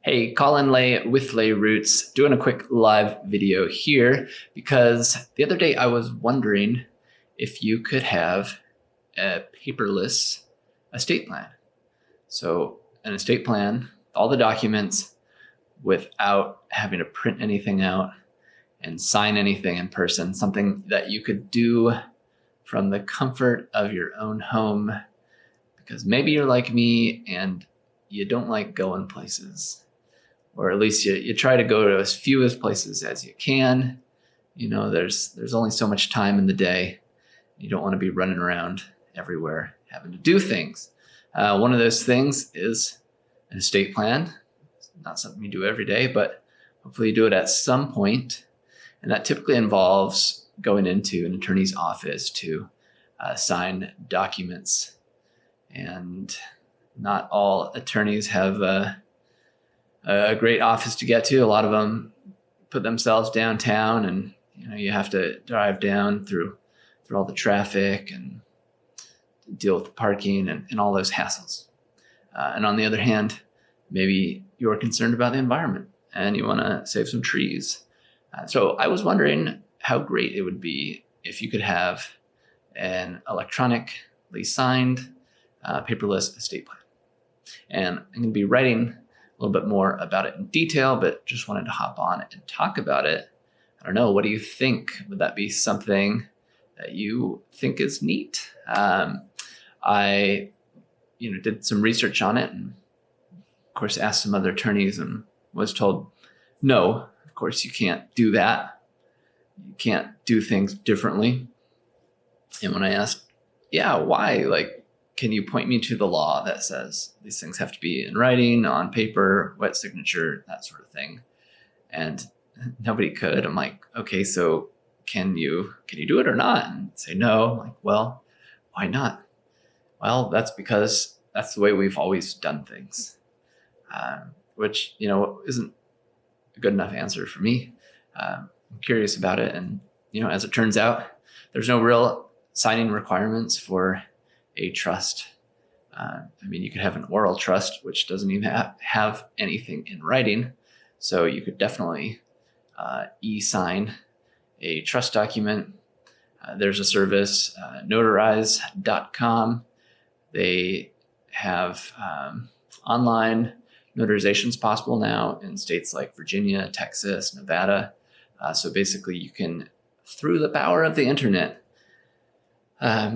Hey, Colin Lay with Lay Roots, doing a quick live video here because the other day I was wondering if you could have a paperless estate plan. So, an estate plan, all the documents without having to print anything out and sign anything in person, something that you could do from the comfort of your own home because maybe you're like me and you don't like going places. Or at least you try to go to as few as places as you can. You know, there's only so much time in the day. You don't want to be running around everywhere having to do things. One of those things is an estate plan. It's not something you do every day, but hopefully you do it at some point. And that typically involves going into an attorney's office to sign documents. And not all attorneys have a great office to get to. A lot of them put themselves downtown, and you have to drive down through all the traffic and deal with the parking and all those hassles. And on the other hand, maybe you're concerned about the environment and you want to save some trees. So I was wondering how great it would be if you could have an electronically signed paperless estate plan. And I'm going to be writing a little bit more about it in detail, but just wanted to hop on and talk about it. I don't know. What do you think? Would that be something that you think is neat? I did some research on it and, of course, asked some other attorneys and was told, no, of course, you can't do that. You can't do things differently. And when I asked, yeah, why? Can you point me to the law that says these things have to be in writing, on paper, wet signature, that sort of thing? And nobody could. I'm like, okay, so can you do it or not? And say no. I'm like, well, why not? Well, that's because that's the way we've always done things, which, isn't a good enough answer for me. I'm curious about it. And, as it turns out, there's no real signing requirements for a trust. You could have an oral trust, which doesn't even have anything in writing. So you could definitely e-sign a trust document. There's a service, notarize.com. They have online notarizations possible now in states like Virginia, Texas, Nevada. So basically you can, through the power of the internet,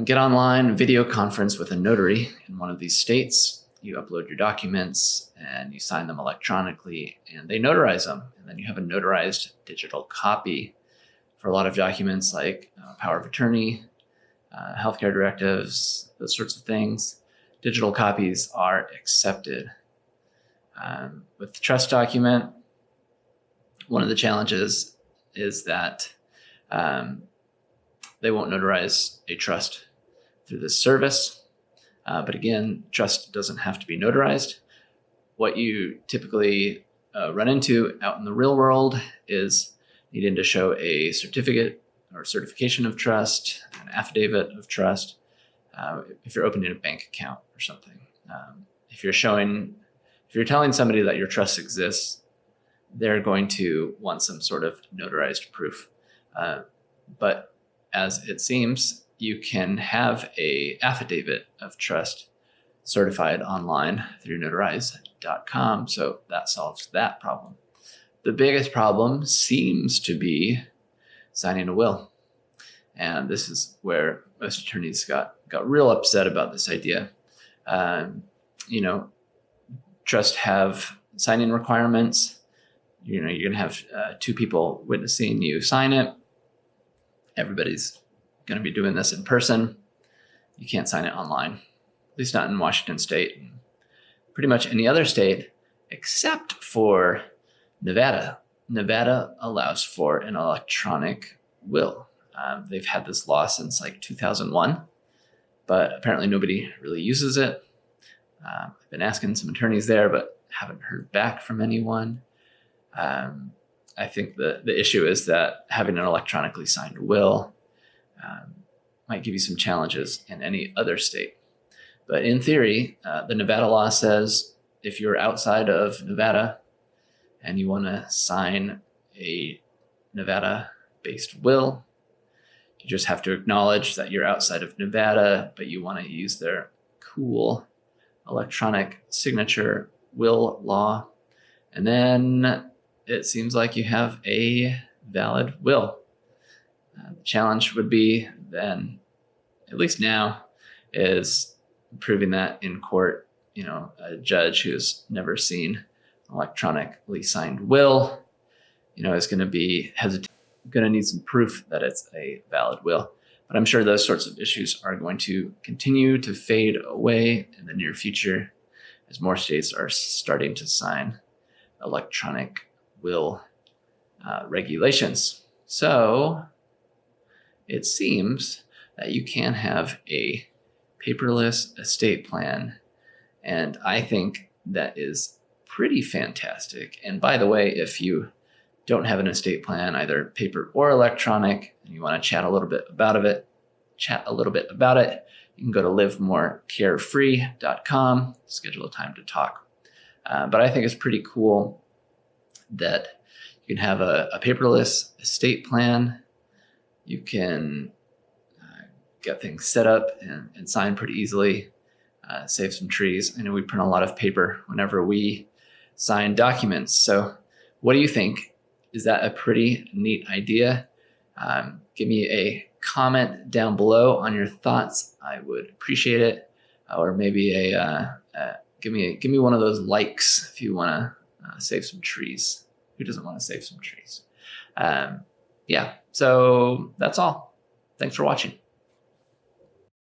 get online, video conference with a notary in one of these states. You upload your documents and you sign them electronically and they notarize them. And then you have a notarized digital copy for a lot of documents like power of attorney, healthcare directives, those sorts of things. Digital copies are accepted. With the trust document, one of the challenges is that they won't notarize a trust through this service. But again, trust doesn't have to be notarized. What you typically run into out in the real world is needing to show a certificate or certification of trust, an affidavit of trust, if you're opening a bank account or something. If you're telling somebody that your trust exists, they're going to want some sort of notarized proof. But as it seems, you can have a affidavit of trust certified online through notarize.com. So that solves that problem. The biggest problem seems to be signing a will. And this is where most attorneys got real upset about this idea. Trusts have signing requirements. You're going to have two people witnessing you sign it. Everybody's going to be doing this in person. You can't sign it online, at least not in Washington State. Pretty much any other state except for Nevada. Nevada allows for an electronic will. They've had this law since 2001, but apparently nobody really uses it. I've been asking some attorneys there, but haven't heard back from anyone. I think the issue is that having an electronically signed will might give you some challenges in any other state. But in theory, the Nevada law says if you're outside of Nevada, and you want to sign a Nevada-based will. You just have to acknowledge that you're outside of Nevada, but you want to use their cool electronic signature will law. And then it seems like you have a valid will. The challenge would be then, at least now, is proving that in court. A judge who's never seen an electronically signed will, is going to be hesitant, going to need some proof that it's a valid will. But I'm sure those sorts of issues are going to continue to fade away in the near future as more states are starting to sign electronic will regulations. So it seems that you can have a paperless estate plan. And I think that is pretty fantastic. And by the way, if you don't have an estate plan, either paper or electronic, and you want to chat a little bit about it, you can go to livemorecarefree.com, schedule a time to talk. But I think it's pretty cool that you can have a paperless estate plan. You can get things set up and sign pretty easily, save some trees. I know we print a lot of paper whenever we sign documents. So what do you think? Is that a pretty neat idea? Give me a comment down below on your thoughts. I would appreciate it. Or maybe give me one of those likes if you want to save some trees. Who doesn't want to save some trees? Yeah, so that's all. Thanks for watching.